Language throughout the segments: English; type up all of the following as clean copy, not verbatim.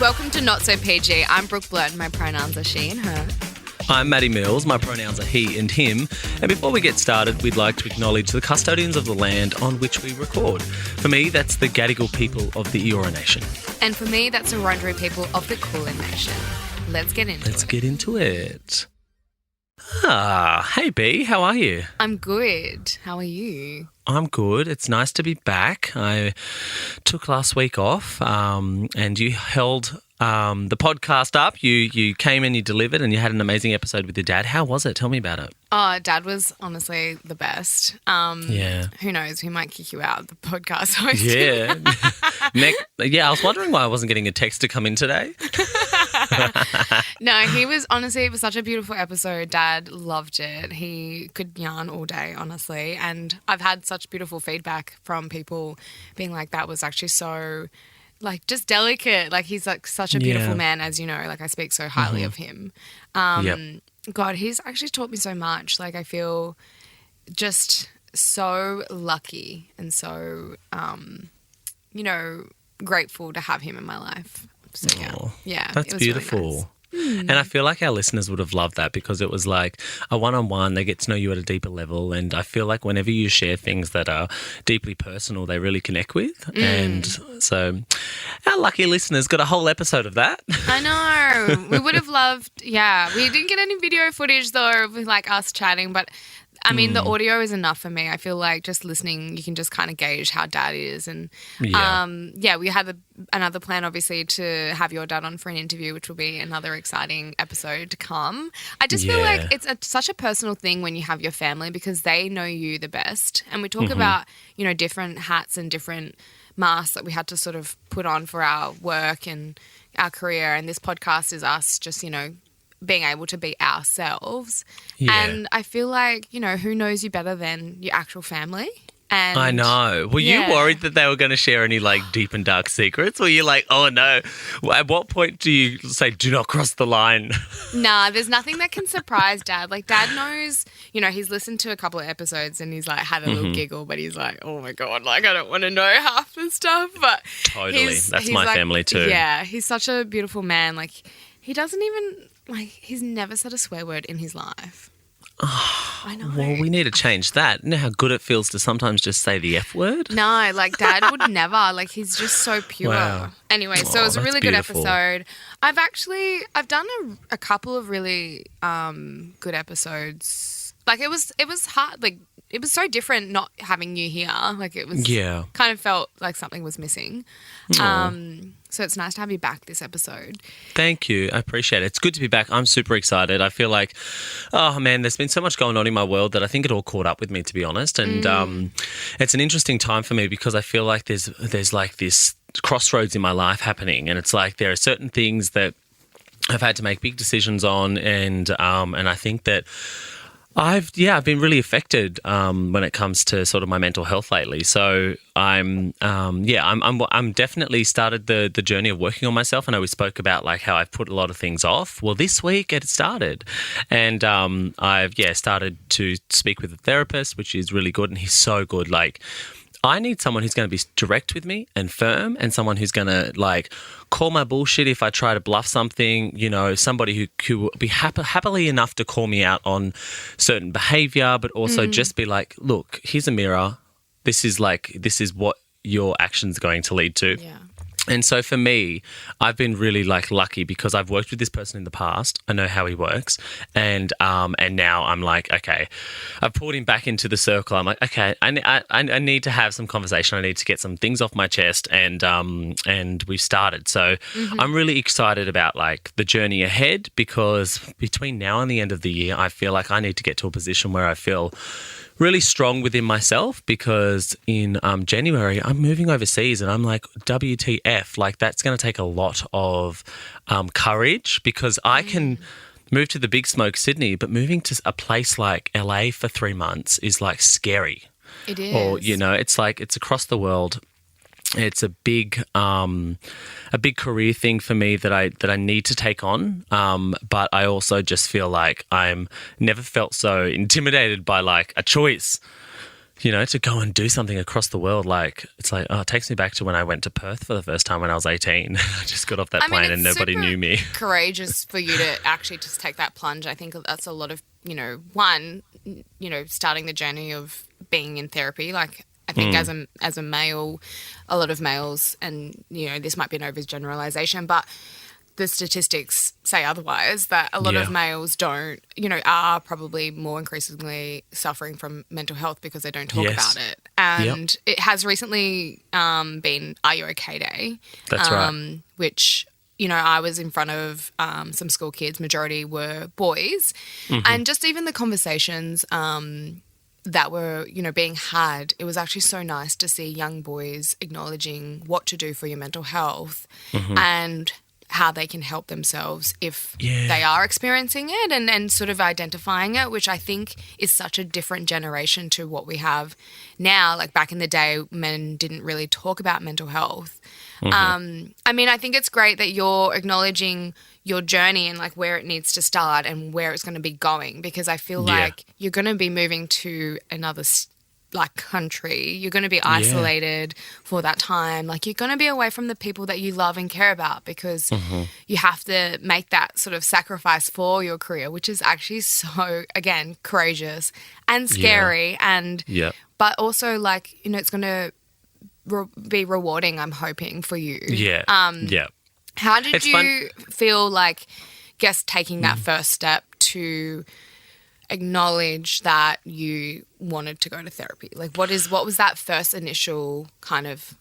welcome to Not So PG. I'm Brooke Blurton. My pronouns are she and her. I'm Matty Mills. My pronouns are he and him. And before we get started, we'd like to acknowledge the custodians of the land on which we record. For me, that's the Gadigal People of the Eora Nation. And for me, that's the Wurundjeri people of the Kulin Nation. Let's get into it. Hey B, how are you? I'm good. How are you? I'm good. It's nice to be back. I took last week off and you held the podcast up. You came and you delivered and you had an amazing episode with your dad. How was it? Tell me about it. Oh, Dad was honestly the best. Yeah. Who knows? We might kick you out of the podcast host. Yeah. I was wondering why I wasn't getting a text to come in today. No, it was such a beautiful episode. Dad loved it. He could yarn all day, honestly. And I've had such beautiful feedback from people being like, that was actually so, like, just delicate. Like, he's like such a beautiful man, as you know. Like, I speak so highly of him. God, he's actually taught me so much. Like, I feel just so lucky and so, grateful to have him in my life. So, yeah, that's beautiful. Really nice. And I feel like our listeners would have loved that because it was like a one-on-one. They get to know you at a deeper level, and I feel like whenever you share things that are deeply personal, they really connect with. And so our lucky listeners got a whole episode of that. I know. We would have loved, we didn't get any video footage though of like us chatting, but I mean, the audio is enough for me. I feel like just listening, you can just kind of gauge how Dad is. And, we had another plan, obviously, to have your dad on for an interview, which will be another exciting episode to come. I just feel like it's such a personal thing when you have your family because they know you the best. And we talk about, different hats and different masks that we had to sort of put on for our work and our career. And this podcast is us just, being able to be ourselves. Yeah. And I feel like, who knows you better than your actual family? And I know. Were you worried that they were going to share any like deep and dark secrets? Or you like, oh no? At what point do you say, do not cross the line? Nah, there's nothing that can surprise Dad. Like Dad knows, he's listened to a couple of episodes and he's like had a little giggle, but he's like, oh my God, like I don't want to know half the stuff. But totally. That's my family too. Yeah. He's such a beautiful man. Like he doesn't even, he's never said a swear word in his life. Oh, I know. Well, we need to change that. You know how good it feels to sometimes just say the F word? No, like Dad would never. Like he's just so pure. Wow. Anyway, so it was a really beautiful. Good episode. I've done a couple of really good episodes. Like it was hard. Like it was so different not having you here. Like it was kind of felt like something was missing. So it's nice to have you back this episode. Thank you. I appreciate it. It's good to be back. I'm super excited. I feel like, oh man, there's been so much going on in my world that I think it all caught up with me, to be honest. And it's an interesting time for me because I feel like there's like this crossroads in my life happening, and it's like there are certain things that I've had to make big decisions on, and I think that I've been really affected when it comes to sort of my mental health lately. So I'm definitely started the journey of working on myself. I know we spoke about like how I've put a lot of things off. Well, this week it started, and I've started to speak with a therapist, which is really good, and he's so good. Like, I need someone who's going to be direct with me and firm, and someone who's going to like call my bullshit if I try to bluff something, somebody who will be happily enough to call me out on certain behaviour, but also just be like, look, here's a mirror. This is what your action's going to lead to. Yeah. And so for me, I've been really like lucky because I've worked with this person in the past. I know how he works, and now I'm like, okay, I've pulled him back into the circle. I'm like, okay, I need to have some conversation. I need to get some things off my chest, and we've started. So I'm really excited about like the journey ahead because between now and the end of the year, I feel like I need to get to a position where I feel really strong within myself because in January I'm moving overseas and I'm like, WTF, like that's going to take a lot of courage because I can move to the big smoke Sydney, but moving to a place like LA for 3 months is like scary. It is. Or, it's like it's across the world. It's a big career thing for me that I need to take on. But I also just feel like I'm never felt so intimidated by like a choice to go and do something across the world. Like, it's like, it takes me back to when I went to Perth for the first time when I was 18. I just got off that plane and nobody knew me. Courageous for you to actually just take that plunge. I think that's a lot of, starting the journey of being in therapy. Like, I think as a male, a lot of males, and, this might be an overgeneralization, but the statistics say otherwise, that a lot of males don't, are probably more increasingly suffering from mental health because they don't talk about it. And it has recently been Are You OK Day? That's right. Which, I was in front of some school kids, majority were boys. And just even the conversations that were, being had, it was actually so nice to see young boys acknowledging what to do for your mental health and how they can help themselves if they are experiencing it, and sort of identifying it, which I think is such a different generation to what we have now. Like, back in the day, men didn't really talk about mental health. I think it's great that you're acknowledging your journey and, like, where it needs to start and where it's going to be going, because I feel like you're going to be moving to another country. You're going to be isolated for that time. Like, you're going to be away from the people that you love and care about, because you have to make that sort of sacrifice for your career, which is actually so, again, courageous and scary. But also, like, it's going to be rewarding, I'm hoping, for you. How did you feel like, taking that first step to acknowledge that you wanted to go to therapy? Like, what was that first initial kind of,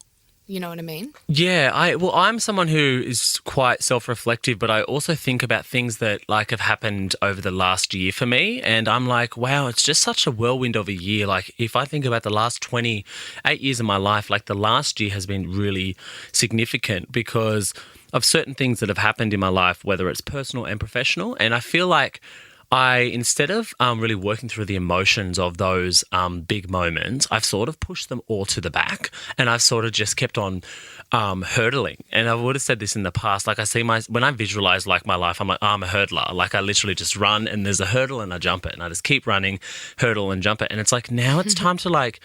you know what I mean? Yeah, I'm someone who is quite self-reflective, but I also think about things that, like, have happened over the last year for me, and I'm like, wow, it's just such a whirlwind of a year. Like, if I think about the last 28 years of my life, like, the last year has been really significant because of certain things that have happened in my life, whether it's personal and professional, and I feel like instead of really working through the emotions of those big moments, I've sort of pushed them all to the back, and I've sort of just kept on hurdling. And I would have said this in the past, like, when I visualize, like, my life, I'm like, I'm a hurdler. Like, I literally just run and there's a hurdle and I jump it, and I just keep running, hurdle and jump it. And it's like, now it's time to, like,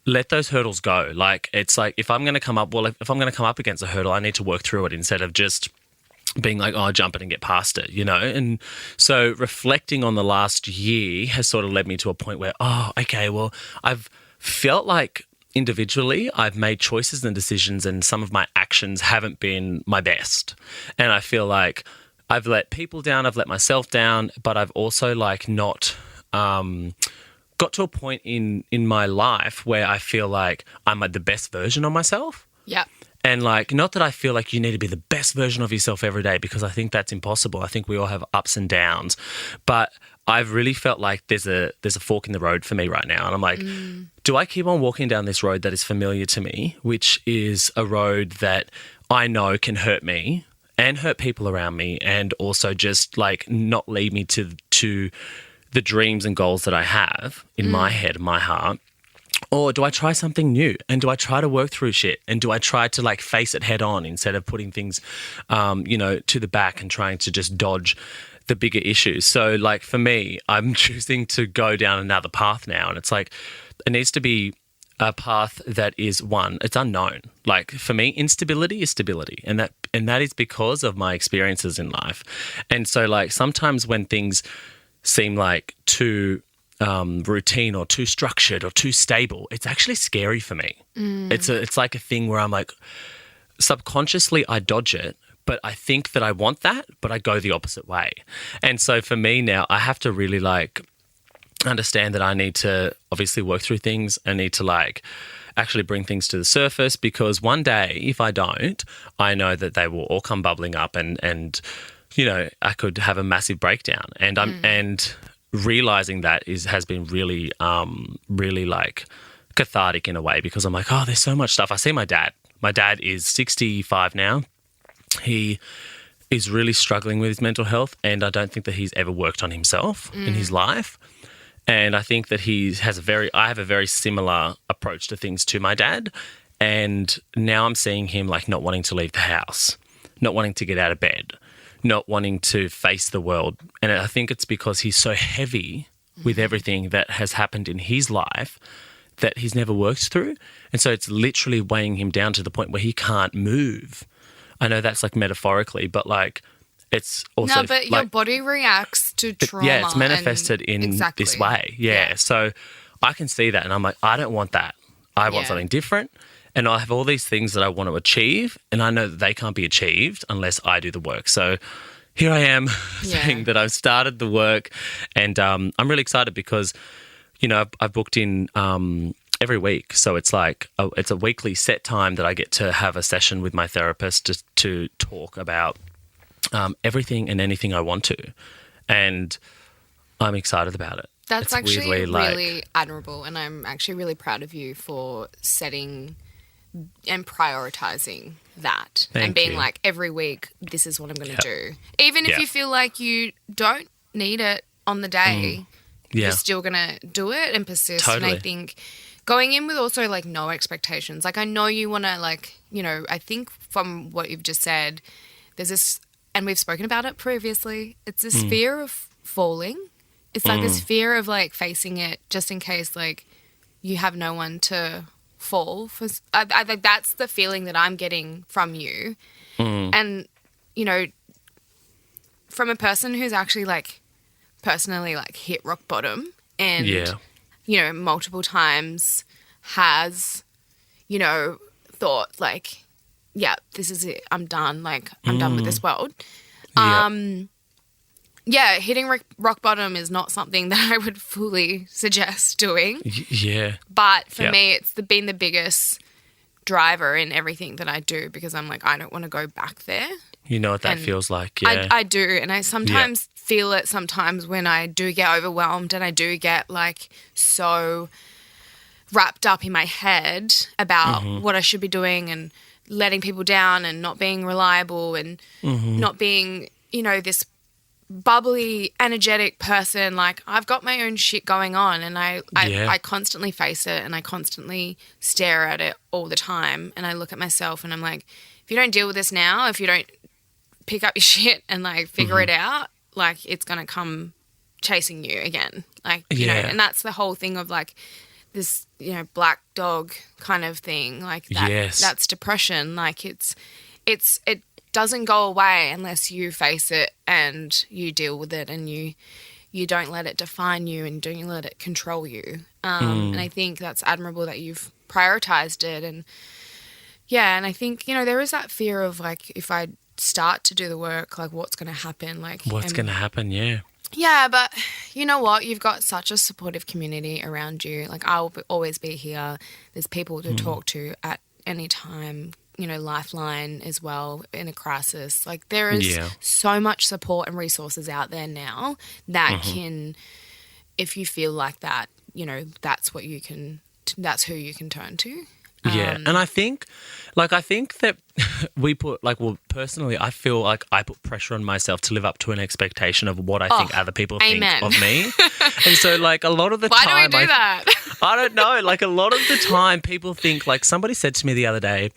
let those hurdles go. Like, it's like, if I'm going to come up against a hurdle, I need to work through it instead of just being like, oh, jump it and get past it, And so reflecting on the last year has sort of led me to a point where, oh, okay, well, I've felt like individually I've made choices and decisions, and some of my actions haven't been my best. And I feel like I've let people down, I've let myself down, but I've also, like, not got to a point in my life where I feel like I'm the best version of myself. Yeah. And, like, not that I feel like you need to be the best version of yourself every day, because I think that's impossible. I think we all have ups and downs. But I've really felt like there's a fork in the road for me right now. And I'm like, do I keep on walking down this road that is familiar to me, which is a road that I know can hurt me and hurt people around me, and also just, like, not lead me to the dreams and goals that I have in my head, my heart? Or do I try something new, and do I try to work through shit, and do I try to, like, face it head on instead of putting things, to the back and trying to just dodge the bigger issues? So, like, for me, I'm choosing to go down another path now, and it's like, it needs to be a path that is, one, it's unknown. Like, for me, instability is stability, and that is because of my experiences in life. And so, like, sometimes when things seem like too routine or too structured or too stable, it's actually scary for me. It's like a thing where I'm like, subconsciously I dodge it, but I think that I want that, but I go the opposite way. And so for me now, I have to really, like, understand that I need to obviously work through things. I need to, like, actually bring things to the surface, because one day, if I don't, I know that they will all come bubbling up, and I could have a massive breakdown. And realizing that has been really, really, like, cathartic in a way, because I'm like, oh, there's so much stuff. I see my dad. My dad is 65 now. He is really struggling with his mental health, and I don't think that he's ever worked on himself in his life. And I think that I have a very similar approach to things to my dad. And now I'm seeing him, like, not wanting to leave the house, not wanting to get out of bed, not wanting to face the world. And I think it's because he's so heavy with everything that has happened in his life that he's never worked through. And so it's literally weighing him down to the point where he can't move. I know that's like metaphorically, but like it's also... No, but your body reacts to trauma. Yeah, it's manifested in this way. Yeah. So I can see that and I'm like, I don't want that. I want something different. And I have all these things that I want to achieve and I know that they can't be achieved unless I do the work. So here I am saying that I've started the work and I'm really excited because, you know, I've booked in every week. So it's like it's a weekly set time that I get to have a session with my therapist to talk about everything and anything I want to. And I'm excited about it. That's actually really admirable. And I'm actually really proud of you for setting and prioritizing that. And being like, every week, this is what I'm going to do. Even if you feel like you don't need it on the day, you're still going to do it and persist. Totally. And I think going in with also like no expectations. Like I know you want to like, you know, I think from what you've just said, there's this, and we've spoken about it previously, it's this fear of falling. It's like this fear of like facing it just in case like you have no one to fall for. I think that's the feeling that I'm getting from you. And, you know, from a person who's actually like personally like hit rock bottom and, you know, multiple times has, you know, thought like, yeah, this is it. I'm done. Like I'm done with this world. Yeah, hitting rock bottom is not something that I would fully suggest doing. But for me, it's been the biggest driver in everything that I do because I'm like, I don't want to go back there. You know what that feels like, I do, and I sometimes feel it sometimes when I do get overwhelmed and I do get like so wrapped up in my head about what I should be doing and letting people down and not being reliable and not being, you know, this bubbly, energetic person. Like I've got my own shit going on and I constantly face it and I constantly stare at it all the time and I look at myself and I'm like, if you don't deal with this now, if you don't pick up your shit and like figure it out, like it's going to come chasing you again. Like, you know, and that's the whole thing of like this, you know, black dog kind of thing. Like that, that's depression. Like it doesn't go away unless you face it and you deal with it and you don't let it define you and don't let it control you. And I think that's admirable that you've prioritized it. And and I think, you know, there is that fear of like, if I start to do the work, like what's going to happen? Like what's going to happen? Yeah, but you know what? You've got such a supportive community around you. Like I will always be here. There's people to talk to at any time. You know, Lifeline as well in a crisis. Like there is so much support and resources out there now that can, if you feel like that, you know, that's who you can turn to. And I think that we put like, well, personally, I feel like I put pressure on myself to live up to an expectation of what I think other people think of me. And so like a lot of the time. Why do we do that? I don't know. Like a lot of the time people think, like somebody said to me the other day,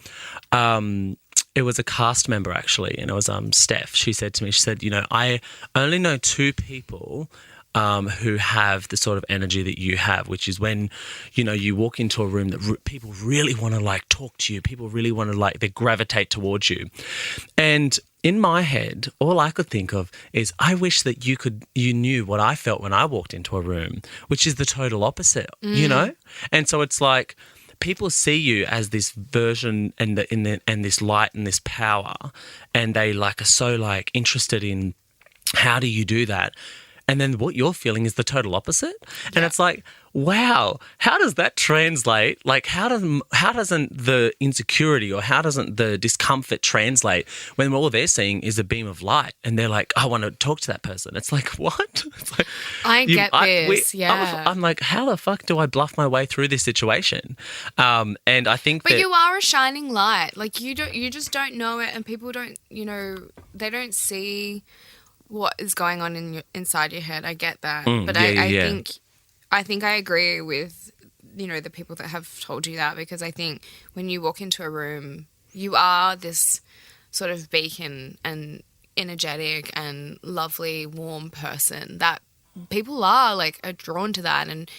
it was a cast member actually, and it was Steph. She said to me, you know, I only know two people who have the sort of energy that you have, which is when, you know, you walk into a room that people really want to like talk to you. People really want to like, they gravitate towards you. And in my head, all I could think of is I wish that you knew what I felt when I walked into a room, which is the total opposite, you know? And so it's like, people see you as this version and this light and this power, and they like are so like interested in how do you do that? And then what you're feeling is the total opposite. And it's like, wow, how does that translate? Like how doesn't the insecurity or how doesn't the discomfort translate when all they're seeing is a beam of light and they're like, I want to talk to that person. It's like, what? It's like, I get this. I'm like, how the fuck do I bluff my way through this situation? And I think But you are a shining light. Like you just don't know it, and people don't, you know, they don't see what is going on inside your head. I get that. But I think I agree with, you know, the people that have told you that, because I think when you walk into a room, you are this sort of beacon and energetic and lovely, warm person that people are drawn to that. And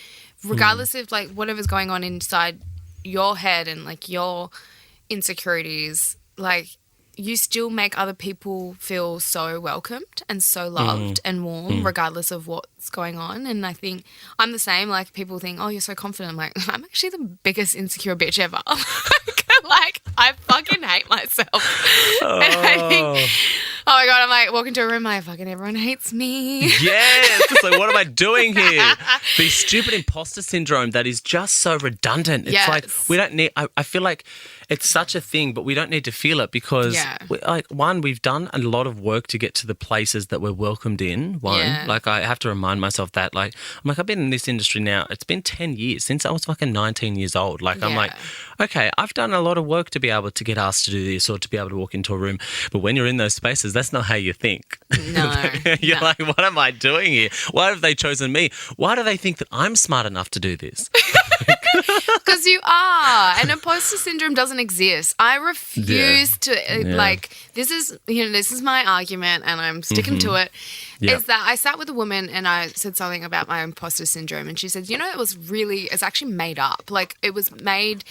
regardless of like whatever's going on inside your head and like your insecurities, like you still make other people feel so welcomed and so loved and warm regardless of what's going on. And I think I'm the same. Like people think, oh, you're so confident. I'm like, I'm actually the biggest insecure bitch ever. Like I fucking hate myself. Oh. And I think, oh my God, I'm like walking to a room, like fucking everyone hates me. Yes. It's like, what am I doing here? The stupid imposter syndrome that is just so redundant. It's like we don't need, I feel like it's such a thing, but we don't need to feel it because we've done a lot of work to get to the places that we're welcomed in. Like I have to remind myself that like, I'm like, I've been in this industry now. It's been 10 years since I was fucking 19 years old. Like I'm like, okay, I've done a lot of work to be able to get asked to do this or to be able to walk into a room. But when you're in those spaces, that's not how you think. No. You're like, what am I doing here? Why have they chosen me? Why do they think that I'm smart enough to do this? Because you are. And imposter syndrome doesn't exist. I refuse to like this is my argument and I'm sticking to it. Is that I sat with a woman and I said something about my imposter syndrome and she said, it's actually made up. Like it was made,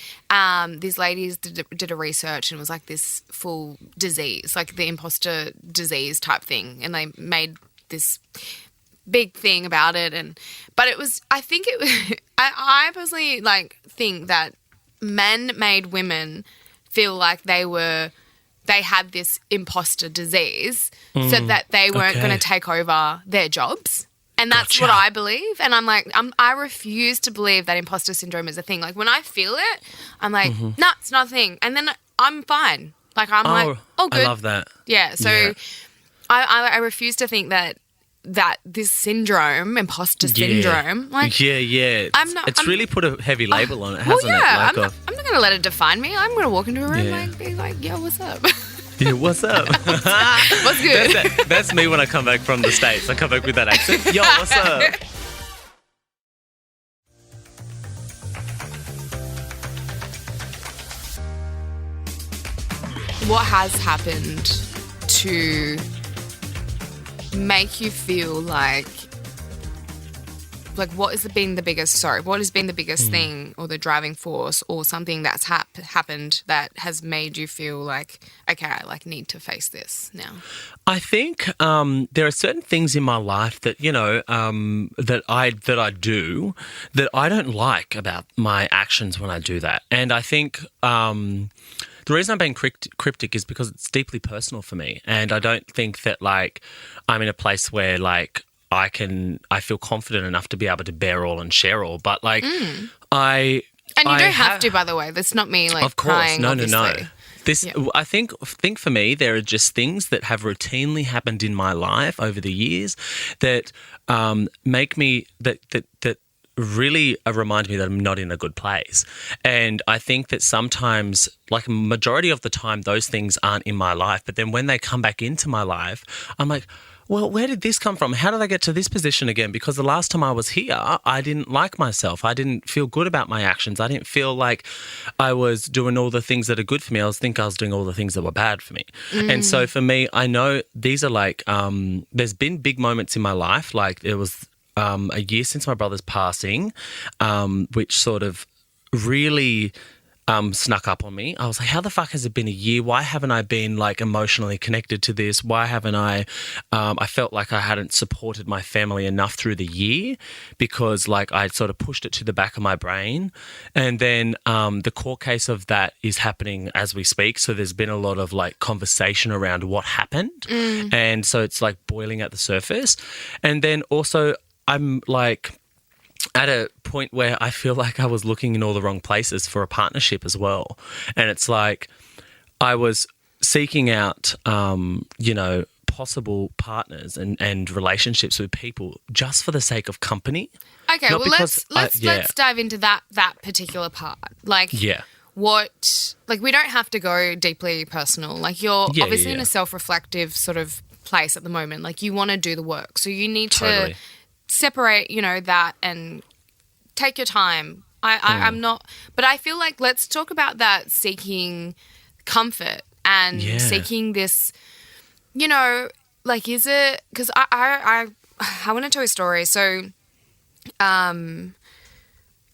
these ladies did a research and it was like this full disease, like the imposter disease type thing. And they made this big thing about it. But it was, I think it was, I personally like think that men made women feel like they had this imposter disease so that they weren't going to take over their jobs. And that's what I believe. And I'm like, I refuse to believe that imposter syndrome is a thing. Like when I feel it, I'm like, no, it's not a thing. And then I'm fine. Like I'm like, oh, good. I love that. Yeah. So I refuse to think that this syndrome, imposter syndrome, like it's really put a heavy label on it, hasn't it? Like I'm not going to let it define me. I'm going to walk into a room like be like, yo, what's up? Yeah, what's up? What's good? That's me when I come back from the States. I come back with that accent. Yo, what's up? What has happened to make you feel like what has been the biggest thing or the driving force or something that's happened that has made you feel like, okay, I need to face this now? I think there are certain things in my life that that I do that I don't like about my actions when I do that, and I think the reason I'm being cryptic is because it's deeply personal for me, and I don't think that like I'm in a place where like I feel confident enough to be able to bear all and share all, but like And you don't have to, by the way. That's not me like of course, crying, no. I think for me, there are just things that have routinely happened in my life over the years that make me that really remind me that I'm not in a good place. And I think that sometimes, like a majority of the time, those things aren't in my life. But then when they come back into my life, I'm like, well, where did this come from? How did I get to this position again? Because the last time I was here, I didn't like myself. I didn't feel good about my actions. I didn't feel like I was doing all the things that are good for me. I think I was doing all the things that were bad for me. And so for me, I know these are like, there's been big moments in my life. Like it was a year since my brother's passing, which sort of really snuck up on me. I was like, how the fuck has it been a year? Why haven't I been like emotionally connected to this? Why haven't I felt like I hadn't supported my family enough through the year because like I sort of pushed it to the back of my brain. And then the court case of that is happening as we speak. So there's been a lot of like conversation around what happened. And so it's like boiling at the surface. And then also I'm like at a point where I feel like I was looking in all the wrong places for a partnership as well. And it's like I was seeking out, possible partners and relationships with people just for the sake of company. Okay, well, let's dive into that particular part. Like, we don't have to go deeply personal. Like you're obviously in a self-reflective sort of place at the moment. Like you want to do the work. So you need to separate, that and take your time. I'm not, but I feel like let's talk about that seeking comfort and seeking this, like is it, because I want to tell a story. So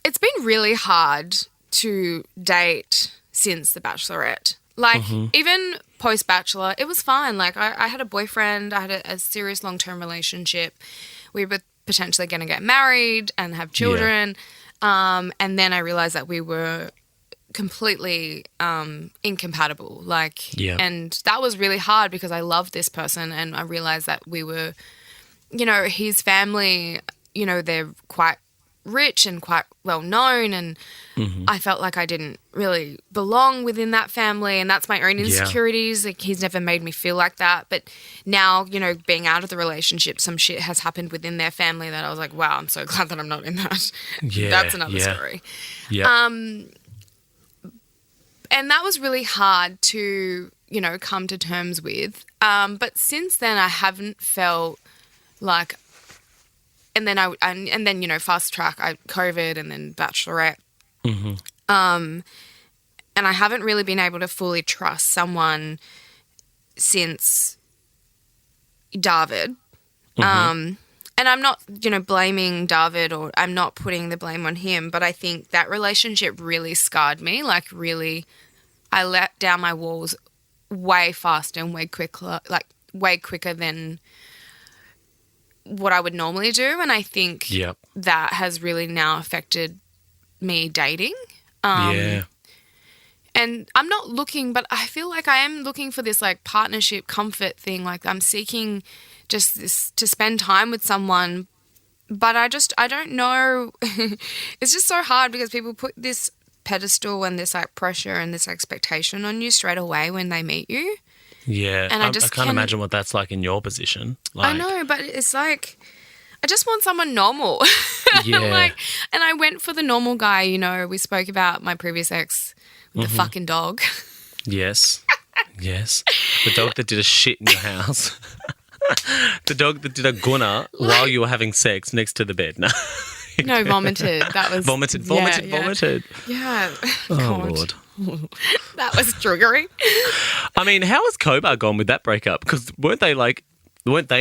it's been really hard to date since The Bachelorette. Like, even post-Bachelor, it was fine. Like, I had a boyfriend. I had a serious long-term relationship. We were potentially going to get married and have children. Yeah. And then I realised that we were completely incompatible. Like, and that was really hard because I loved this person and I realised that we were, you know, his family, you know, they're quite rich and quite well known, and I felt like I didn't really belong within that family, and that's my own insecurities. Like, he's never made me feel like that, but now, you know, being out of the relationship, some shit has happened within their family that I was like, wow, I'm so glad that I'm not in that. That's another story. And that was really hard to, you know, come to terms with, but since then I haven't felt like. And then you know, fast track, COVID and then Bachelorette. And I haven't really been able to fully trust someone since David. And I'm not, you know, blaming David, or I'm not putting the blame on him, but I think that relationship really scarred me. Like, really, I let down my walls way faster and way quicker than what I would normally do, and I think that has really now affected me dating. And I'm not looking, but I feel like I am looking for this like partnership comfort thing. Like, I'm seeking just this to spend time with someone, but I don't know. It's just so hard because people put this pedestal and this like pressure and this expectation on you straight away when they meet you. Yeah, and I can't imagine what that's like in your position. Like, I know, but it's like, I just want someone normal. Like, and I went for the normal guy, you know. We spoke about my previous ex, the fucking dog. Yes. The dog that did a shit in your house. The dog that did a gunner while you were having sex next to the bed. No, vomited. That was... Vomited. Yeah. Oh, God. Lord. That was triggering. I mean, how has Kobar gone with that breakup? Because weren't they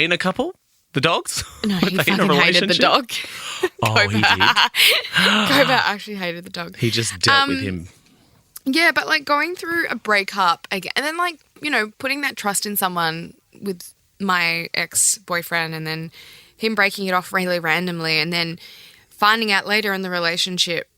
in a couple, the dogs? No, he fucking hated the dog. Oh, he did? Kobar actually hated the dog. He just dealt with him. Yeah, but like going through a breakup again, and then like, you know, putting that trust in someone with my ex-boyfriend, and then him breaking it off really randomly, and then finding out later in the relationship,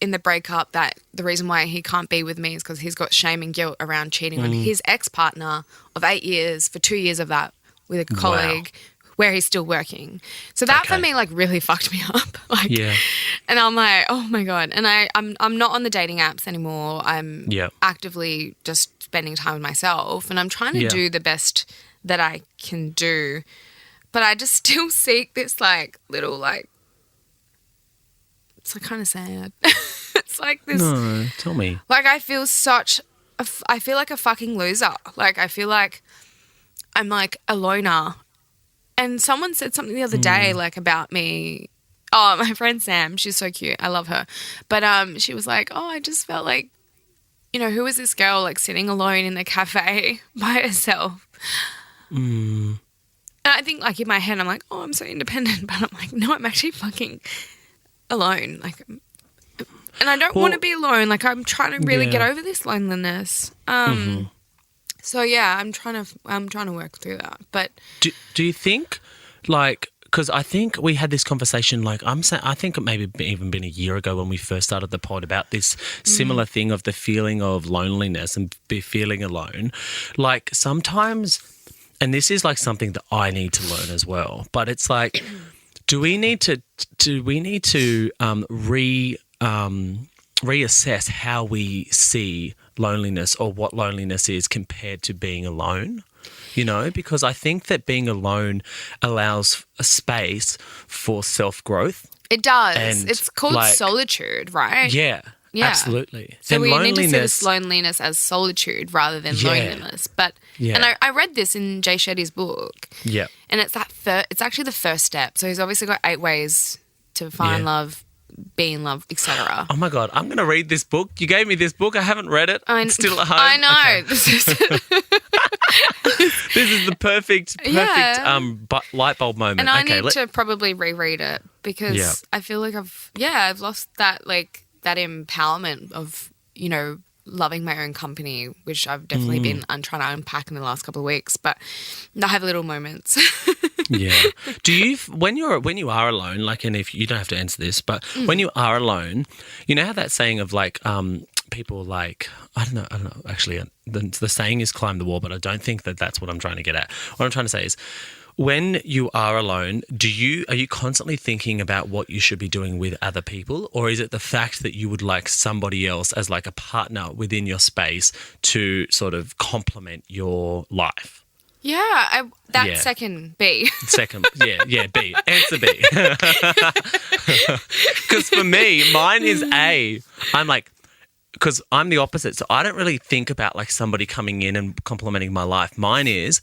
in the breakup, that the reason why he can't be with me is because he's got shame and guilt around cheating on his ex-partner of 8 years, for 2 years of that with a colleague where he's still working. So that for me like really fucked me up. Like, and I'm like, oh my God. And I'm not on the dating apps anymore. I'm actively just spending time with myself, and I'm trying to do the best that I can do. But I just still seek this like little like, it's like kind of sad. It's like this. No, tell me. Like, I feel I feel like a fucking loser. Like, I feel like I'm like a loner. And someone said something the other day like about me. Oh, my friend Sam, she's so cute. I love her. But she was like, oh, I just felt like, you know, who is this girl like sitting alone in the cafe by herself? And I think like in my head I'm like, oh, I'm so independent. But I'm like, no, I'm actually fucking alone. Like, and I don't want to be alone. Like, I'm trying to really get over this loneliness. So yeah, I'm trying to work through that. But do you think, like, because I think we had this conversation, like, I think it maybe even been a year ago when we first started the pod, about this similar thing of the feeling of loneliness and feeling alone. Like, sometimes, and this is like something that I need to learn as well, but it's like, do we need to reassess how we see loneliness, or what loneliness is compared to being alone? You know, because I think that being alone allows a space for self-growth. It does. And it's called like, solitude, right? Yeah, absolutely. So and we need to see this loneliness as solitude rather than loneliness. But and I read this in Jay Shetty's book. Yeah. And it's it's actually the first step. So he's obviously got 8 ways to find love, be in love, etc. Oh my God, I'm going to read this book. You gave me this book. I haven't read it. It's still at home. I know. Okay. This is the perfect light bulb moment. And I need to probably reread it because I feel like I've lost that that empowerment of, loving my own company, which I've definitely been trying to unpack in the last couple of weeks, but I have little moments. Yeah. Do you, when you are alone, and if you don't have to answer this, but when you are alone, you know how that saying of people I don't know, actually the saying is climb the wall, but I don't think that that's what I'm trying to get at. What I'm trying to say is, when you are alone, are you constantly thinking about what you should be doing with other people, or is it the fact that you would like somebody else as a partner within your space to sort of complement your life? Yeah, second B. Second, B. Answer B. Because for me, mine is A. Because I'm the opposite, so I don't really think about somebody coming in and complimenting my life. Mine is,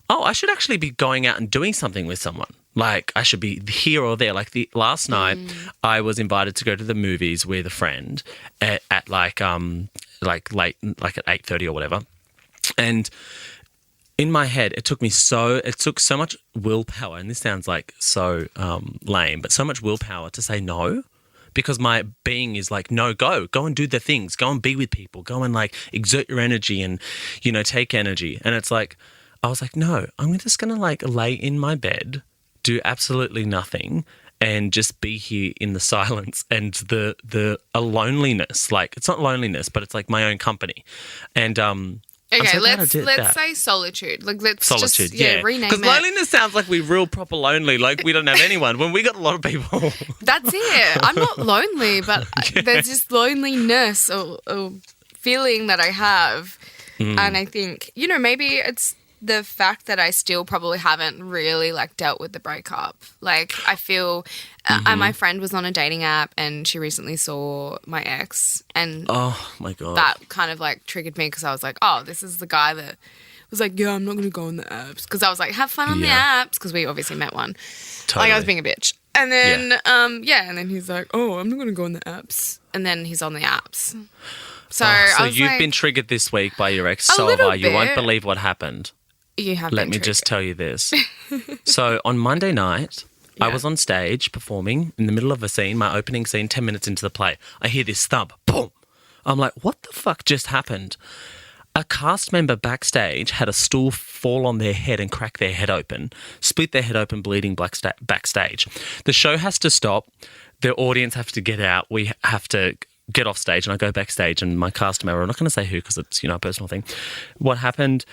I should actually be going out and doing something with someone. I should be here or there. Last night, I was invited to go to the movies with a friend at late, at 8:30 or whatever. And in my head, it took so much willpower, and this sounds so lame, but so much willpower to say no. Because my being is no, go and do the things, go and be with people, go and exert your energy and, take energy. And it's I was no, I'm just going to lay in my bed, do absolutely nothing and just be here in the silence and the loneliness. It's not loneliness, but it's my own company. And, okay, let's say solitude. Let's solitude, just rename it. Because loneliness sounds like we're real proper lonely, we don't have anyone, when we got a lot of people. That's it. I'm not lonely, but there's this loneliness or feeling that I have. And I think, maybe it's the fact that I still probably haven't really dealt with the breakup. I feel my friend was on a dating app and she recently saw my ex, and oh my God, that kind of triggered me because I was this is the guy that was yeah, I'm not going to go on the apps, because I was have fun on the apps, because we obviously met one. Totally. I was being a bitch. And then and then he's oh, I'm not going to go on the apps, and then he's on the apps. So I was you've been triggered this week by your ex so hard. You won't believe what happened. You have. Let me just tell you this. So on Monday night, I was on stage performing in the middle of a scene, my opening scene, 10 minutes into the play. I hear this thump, boom. I'm what the fuck just happened? A cast member backstage had a stool fall on their head and crack their head open, split their head open, bleeding backstage. The show has to stop. The audience have to get out. We have to get off stage, and I go backstage, and my cast member, I'm not going to say who because it's, a personal thing. What happened?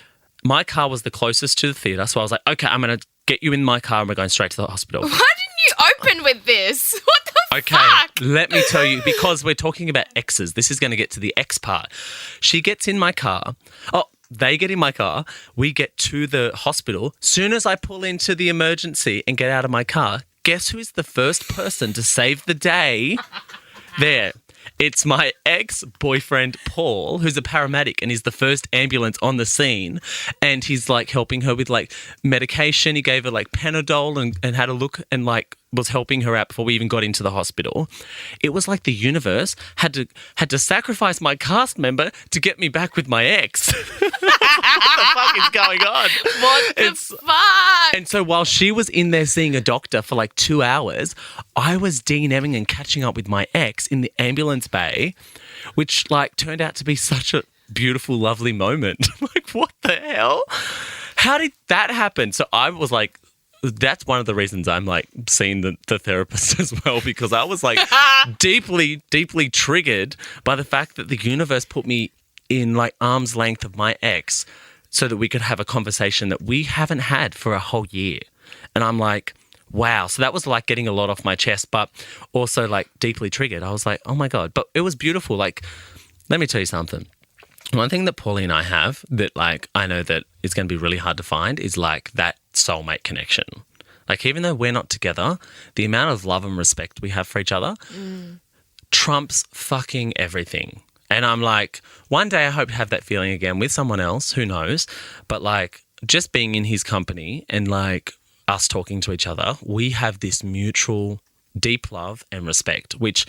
My car was the closest to the theatre, so I was okay, I'm going to get you in my car and we're going straight to the hospital. Why didn't you open with this? What the fuck? Okay, let me tell you, because we're talking about exes. This is going to get to the ex part. She gets in my car. Oh, they get in my car. We get to the hospital. Soon as I pull into the emergency and get out of my car, guess who is the first person to save the day there? It's my ex-boyfriend, Paul, who's a paramedic and is the first ambulance on the scene. And he's helping her with medication. He gave her Panadol and had a look and was helping her out before we even got into the hospital. It was the universe had to sacrifice my cast member to get me back with my ex. What the fuck is going on? What the fuck? And so while she was in there seeing a doctor for 2 hours, I was DMing and catching up with my ex in the ambulance bay, which turned out to be such a beautiful, lovely moment. What the hell? How did that happen? So I was that's one of the reasons I'm seeing the therapist as well, because I was deeply, deeply triggered by the fact that the universe put me in arm's length of my ex so that we could have a conversation that we haven't had for a whole year. And I'm wow. So that was getting a lot off my chest, but also deeply triggered. I was oh my God. But it was beautiful. Let me tell you something. One thing that Paulie and I have that I know that is going to be really hard to find is that soulmate connection. Even though we're not together, the amount of love and respect we have for each other trumps fucking everything. And I'm one day I hope to have that feeling again with someone else, who knows, but just being in his company and us talking to each other, we have this mutual deep love and respect, which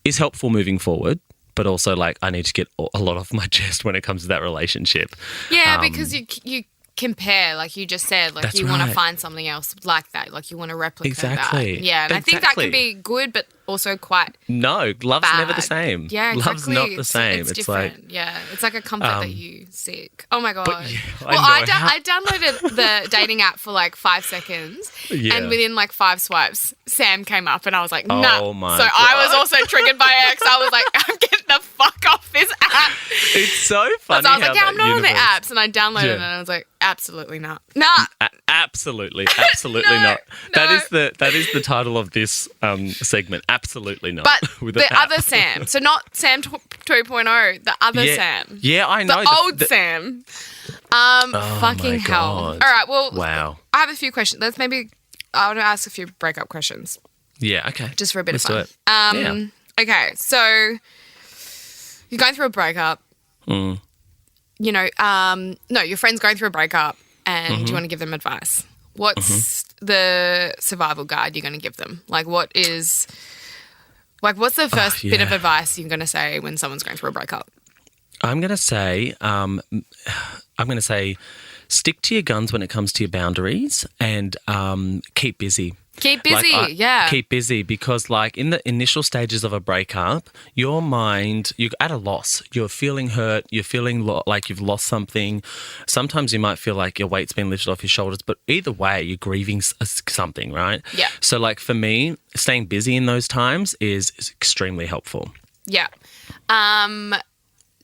is helpful moving forward. But also, I need to get a lot off my chest when it comes to that relationship. Yeah, because you compare, like you just said, like That's you want to right. find something else like that, like you want to replicate Exactly. that. Yeah, and I think that can be good, but also quite No, love's bad. never the same. Yeah, exactly. Love's not the same. It's like, different. Yeah, it's like a comfort that you seek. Oh my God. But yeah, I downloaded the dating app for like 5 seconds Yeah. and within like 5 swipes, Sam came up and I was like, Oh nah. my So God. I was also triggered by X. I was like, I'm getting the fuck off this app. It's so funny. So I was like, how yeah, that I'm not on the universe- apps. And I downloaded it and I was like, absolutely not. Nah. Absolutely No, not. That no. is the title of this segment. Absolutely not. But With the an app. other Sam. So not Sam 2.0, the other Sam. Yeah, I know. The old Sam. Fucking my hell. God. All right, well, Wow. I have a few questions. I want to ask a few breakup questions Yeah. Okay. just for a bit Let's of do fun. Okay, so you're going through a breakup. Mm. You know, no, your friend's going through a breakup and Mm-hmm. you want to give them advice. What's the survival guide you're going to give them? Like, what's the first bit of yeah. advice you're going to say when someone's going through a breakup? I'm gonna say, stick to your guns when it comes to your boundaries, and keep busy. Keep busy, yeah. Keep busy, because like in the initial stages of a breakup, your mind, you're at a loss. You're feeling hurt. You're feeling like you've lost something. Sometimes you might feel like your weight's been lifted off your shoulders, but either way, you're grieving something, right? Yeah. So like for me, staying busy in those times is extremely helpful. Yeah.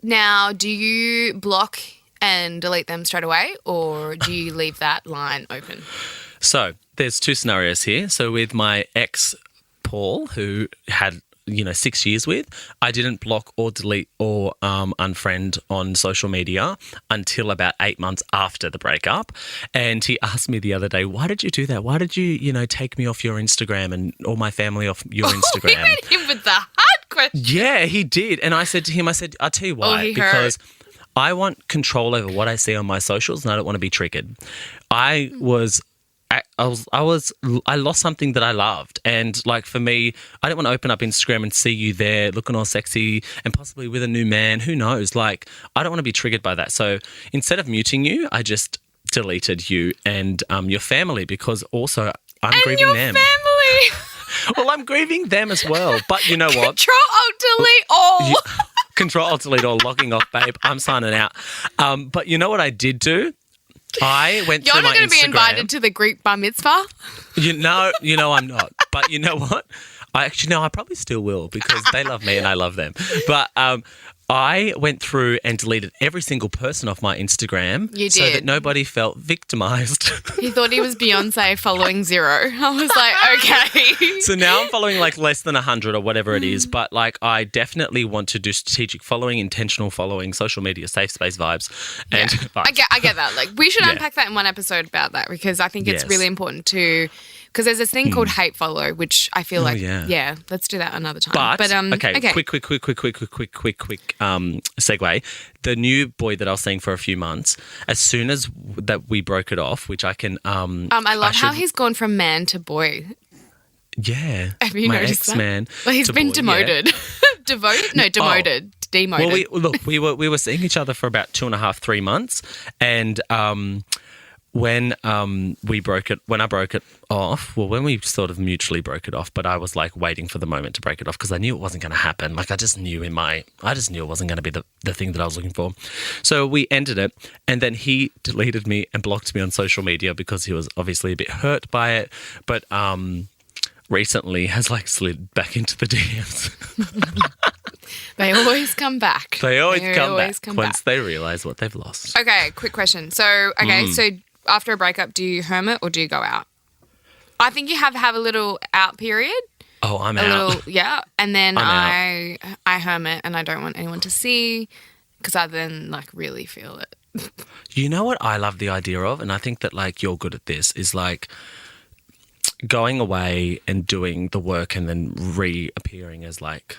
Now, do you block and delete them straight away, or do you leave that line open? So there's 2 scenarios here. So with my ex, Paul, who had 6 years with, I didn't block or delete or unfriend on social media until about 8 months after the breakup. And he asked me the other day, why did you do that? Why did you, take me off your Instagram and all my family off your Instagram? He went in with the hard question. Yeah, he did. And I said to him, I'll tell you why. he Because I want control over what I see on my socials and I don't want to be triggered. I lost something that I loved, and like for me, I didn't want to open up Instagram and see you there looking all sexy and possibly with a new man. Who knows? Like, I don't want to be triggered by that. So instead of muting you, I just deleted you and your family, because also I'm grieving them. Family. Well, I'm grieving them as well. But you know what? Control Alt Delete all. Control Alt Delete all, logging off, babe. I'm signing out. But you know what I did do? I went You're through not my going to be Instagram. invited to the Greek bar mitzvah. You know I'm not. But you know what? I probably still will, because they love me and I love them. But I went through and deleted every single person off my Instagram. You so did. that nobody felt victimized. He thought he was Beyonce following 0. I was like, okay. So now I'm following like less than 100 or whatever it is. But like, I definitely want to do strategic following, intentional following, social media, safe space vibes. And vibes. I get that. Like, we should unpack that in one episode about that, because I think it's Yes. really important to, because there's this thing called hate follow, which I feel like, yeah. Let's do that another time. But okay. quick segue. The new boy that I was seeing for a few months, as soon as that we broke it off, which I can. I love how he's gone from man to boy. Yeah. Have you my noticed ex-man that? Well, he's to been boy, demoted. Devoted? No, demoted. Demoted. Well, we were seeing each other for about 2.5, 3 months, and when I broke it off, well, when we sort of mutually broke it off, but I was like waiting for the moment to break it off, because I knew it wasn't going to happen. Like, I just knew it wasn't going to be the thing that I was looking for. So we ended it, and then he deleted me and blocked me on social media because he was obviously a bit hurt by it, but recently has like slid back into the DMs. They always come back. They always come come back once back. they realise what they've lost. Okay, quick question. So, so after a breakup, do you hermit or do you go out? I think you have a little out period. Oh, I'm out. And then I'm I hermit, and I don't want anyone to see, because I then like really feel it. You know what I love the idea of, and I think that like you're good at this, is like going away and doing the work and then reappearing as like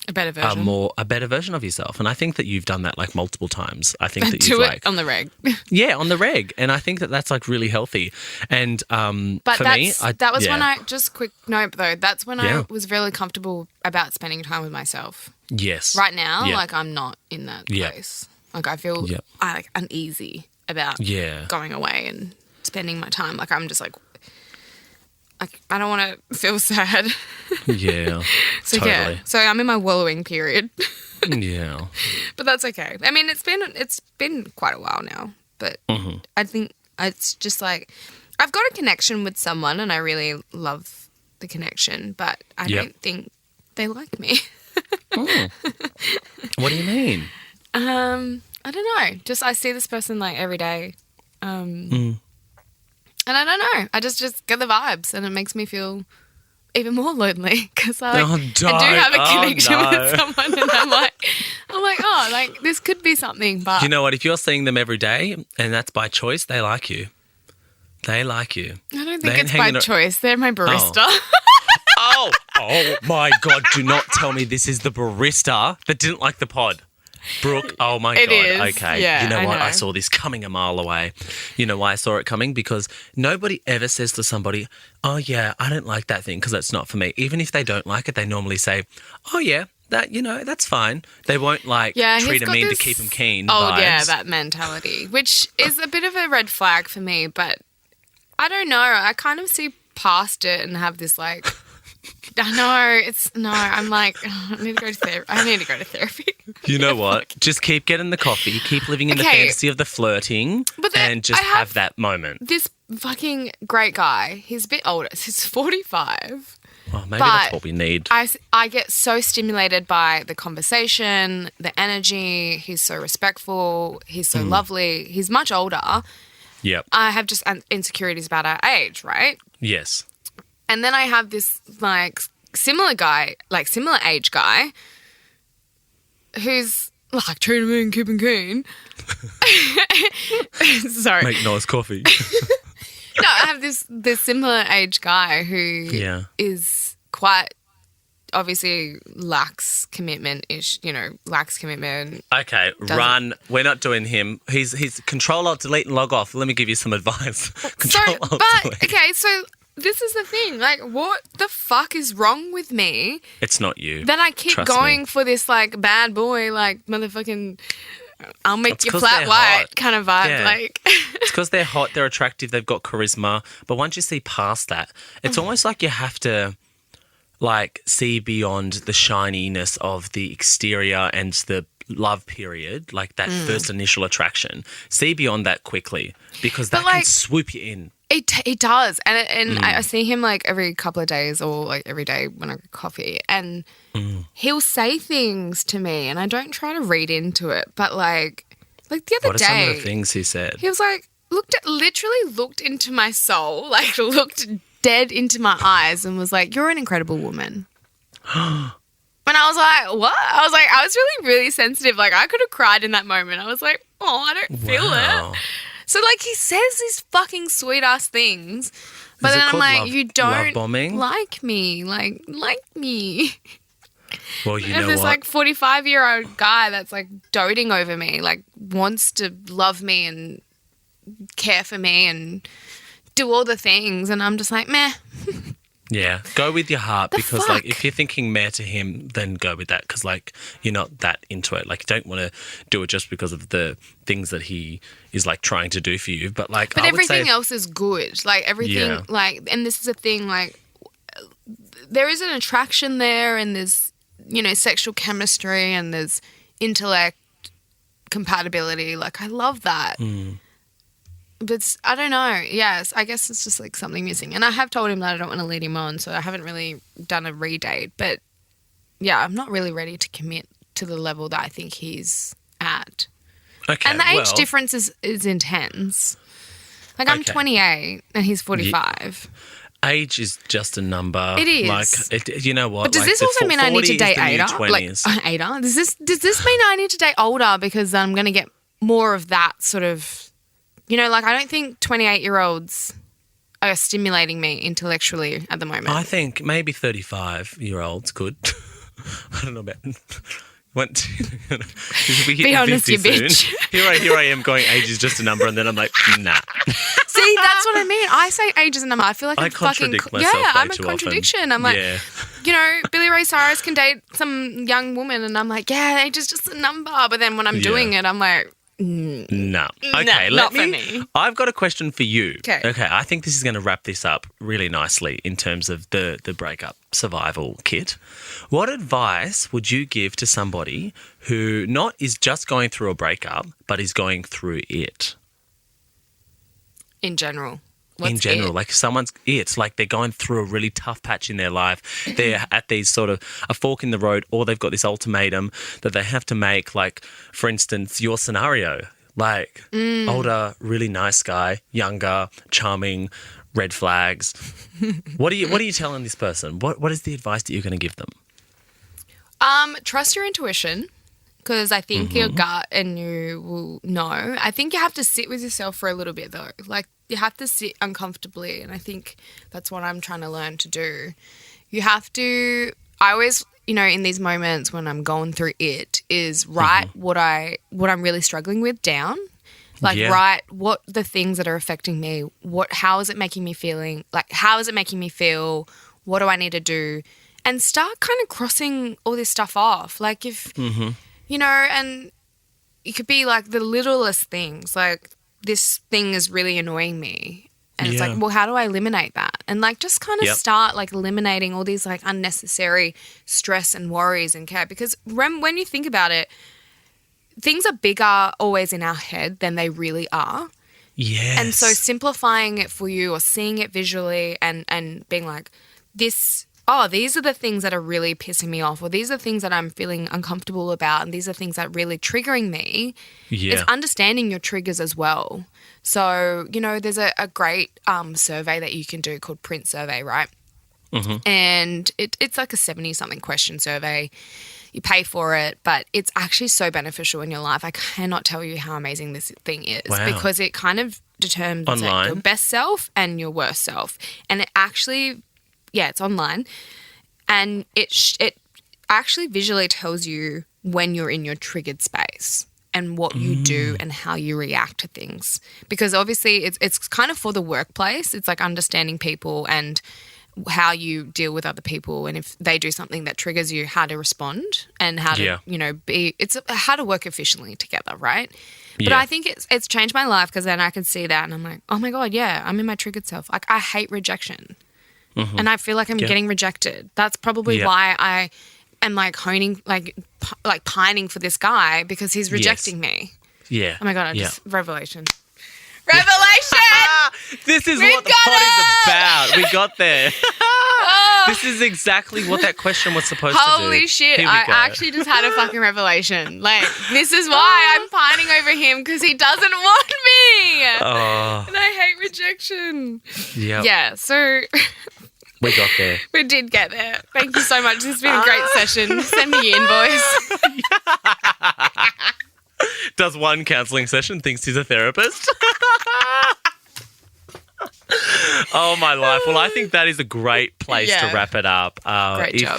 A better version. a better version of yourself. And I think that you've done that like multiple times. I think that do you've it like on the reg. yeah, on the reg. And I think that that's like really healthy. And But for me, that was when I just quick note though. That's when Yeah. I was really comfortable about spending time with myself. yes. Right now, Yeah. like I'm not in that Yeah. place. Like I feel Yeah. I like uneasy. about going away and spending my time. Like, I'm just like I don't want to feel sad. Yeah, so totally. yeah, so I'm in my wallowing period. Yeah, but that's okay. I mean, it's been quite a while now, but I think it's just like I've got a connection with someone, and I really love the connection, but I don't think they like me. What do you mean? I don't know. Just I see this person like every day. And I don't know. I just get the vibes, and it makes me feel even more lonely because I do have a connection with someone, and I'm like, oh, like this could be something. But you know what? If you're seeing them every day, and that's by choice, they like you. They like you. I don't think it's by choice. They're my barista. Oh my God! Do not tell me this is the barista that didn't like the pod. Brooke, oh my God. Is. Okay. Yeah, you know what? I I saw this coming a mile away. You know why I saw it coming? Because nobody ever says to somebody, oh yeah, I don't like that thing because that's not for me. Even if they don't like it, they normally say, oh yeah, that, that's fine. They won't treat them mean to keep them keen. Oh vibes. Yeah, that mentality, which is a bit of a red flag for me, but I don't know. I kind of see past it and have this like, I'm like, I need to go to therapy. You know what? Just keep getting the coffee, keep living in the fantasy of the flirting, and just have that moment. This fucking great guy, he's a bit older. He's 45. Well, maybe that's what we need. I get so stimulated by the conversation, the energy. He's so respectful. He's so lovely. He's much older. Yep. I have just insecurities about our age, right? Yes. And then I have this like similar age guy who's like treating me and keeping keen. Sorry. Make nice coffee. No, I have this similar age guy who is quite obviously lacks commitment. Okay, run. We're not doing him. He's Control Alt Delete and log off. Let me give you some advice. Okay, so this is the thing. Like, what the fuck is wrong with me? It's not you. Then I keep going for this like bad boy, like motherfucking I'll make you flat white kind of vibe. Yeah. Like it's because they're hot, they're attractive, they've got charisma. But once you see past that, it's almost like you have to like see beyond the shininess of the exterior and the love period, like that first initial attraction. See beyond that quickly because that can swoop you in. It does. And I see him like every couple of days or like every day when I get coffee, and he'll say things to me and I don't try to read into it. But like the other what are day, some of the things he said? He was like, literally looked into my soul, like looked dead into my eyes and was like, "You're an incredible woman." And I was like, what? I was really, really sensitive. Like I could have cried in that moment. I was like, oh, I don't feel it. So, like, he says these fucking sweet-ass things, but then I'm like, you don't like me. Like me. Well, you know what? There's, like, 45-year-old guy that's, like, doting over me, like, wants to love me and care for me and do all the things, and I'm just like, meh. Yeah, go with your heart because, like, if you're thinking meh to him, then go with that because, like, you're not that into it. Like, you don't want to do it just because of the things that he is, like, trying to do for you. But, like, but everything else is good. Like, everything, like, and this is a thing, like, there is an attraction there and there's, sexual chemistry and there's intellect compatibility. Like, I love that. But I don't know. Yes, I guess it's just like something missing. And I have told him that I don't want to lead him on, so I haven't really done a redate. But yeah, I'm not really ready to commit to the level that I think he's at. Okay. And the age difference is intense. Like I'm 28 and he's 45. Age is just a number. It is. Like, you know what? But does this also mean I need to date Ada? Ada? Does this mean I need to date older because I'm going to get more of that sort of... like I don't think 28-year-olds are stimulating me intellectually at the moment. I think maybe 35-year-olds could. I don't know about... Be honest, you bitch. Here I am going age is just a number and then I'm like, nah. See, that's what I mean. I say age is a number. I feel like I contradict myself I'm a too contradiction. Often. I'm like, Billy Ray Cyrus can date some young woman and I'm like, yeah, age is just a number. But then when I'm doing it, I'm like... No. Okay, not for me. I've got a question for you. Okay. Okay, I think this is going to wrap this up really nicely in terms of the breakup survival kit. What advice would you give to somebody who not is just going through a breakup, but is going through it? In general. Like it's like they're going through a really tough patch in their life. They're at these sort of a fork in the road, or they've got this ultimatum that they have to make. Like, for instance, your scenario, like older, really nice guy, younger, charming, red flags. What are you telling this person? What is the advice that you're going to give them? Trust your intuition. Because I think your gut and you will know. I think you have to sit with yourself for a little bit though. Like you have to sit uncomfortably, and I think that's what I'm trying to learn to do. You have to. I always, in these moments when I'm going through it, is write what I'm really struggling with down. Like write what the things that are affecting me. How is it making me feeling? Like how is it making me feel? What do I need to do? And start kind of crossing all this stuff off. Like if. And it could be like the littlest things, like this thing is really annoying me. And it's like, well, how do I eliminate that? And like just kind of start like eliminating all these like unnecessary stress and worries and care. Because when you think about it, things are bigger always in our head than they really are. Yes. And so simplifying it for you or seeing it visually and being like, these are the things that are really pissing me off, or these are things that I'm feeling uncomfortable about, and these are things that are really triggering me. Yeah. It's understanding your triggers as well. So, there's a great survey that you can do called Print Survey, right? And it's like a 70-something question survey. You pay for it, but it's actually so beneficial in your life. I cannot tell you how amazing this thing is because it kind of determines like, your best self and your worst self. And it actually... Yeah, it's online, and it actually visually tells you when you're in your triggered space and what you do and how you react to things. Because obviously it's kind of for the workplace. It's like understanding people and how you deal with other people, and if they do something that triggers you, how to respond and how to it's how to work efficiently together, right? But I think it's changed my life because then I can see that and I'm like, oh my God, yeah, I'm in my triggered self. Like I hate rejection. And I feel like I'm getting rejected. That's probably why I am like honing, like pining for this guy because he's rejecting me. Yeah. Oh my God, revelation. This is what the pod is about. We got there. This is exactly what that question was supposed to do. Holy shit. I actually just had a fucking revelation. Like, this is why I'm pining over him because he doesn't want me. And I hate rejection. Yeah, so... We got there. We did get there. Thank you so much. This has been a great session. Send me your invoice. Does one counselling session, thinks he's a therapist. Oh, my life. Well, I think that is a great place to wrap it up. Great job.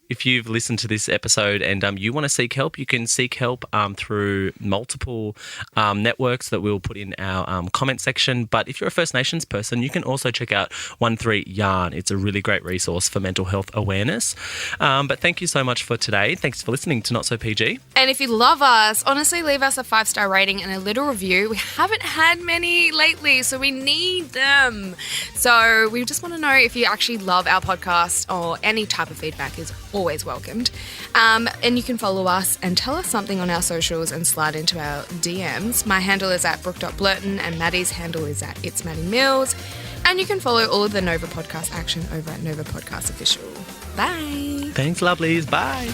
If you've listened to this episode and you want to seek help, you can seek help through multiple networks that we'll put in our comment section. But if you're a First Nations person, you can also check out 13 Yarn. It's a really great resource for mental health awareness. But thank you so much for today. Thanks for listening to Not So PG. And if you love us, honestly, leave us a 5-star rating and a little review. We haven't had many lately, so we need them. So we just want to know if you actually love our podcast, or any type of feedback is always welcomed. And you can follow us and tell us something on our socials and slide into our DMs. My handle is at Brooke.Blurton and Matty's handle is at It's Matty Mills. And you can follow all of the Nova Podcast action over at Nova Podcast Official. Bye. Thanks, lovelies. Bye.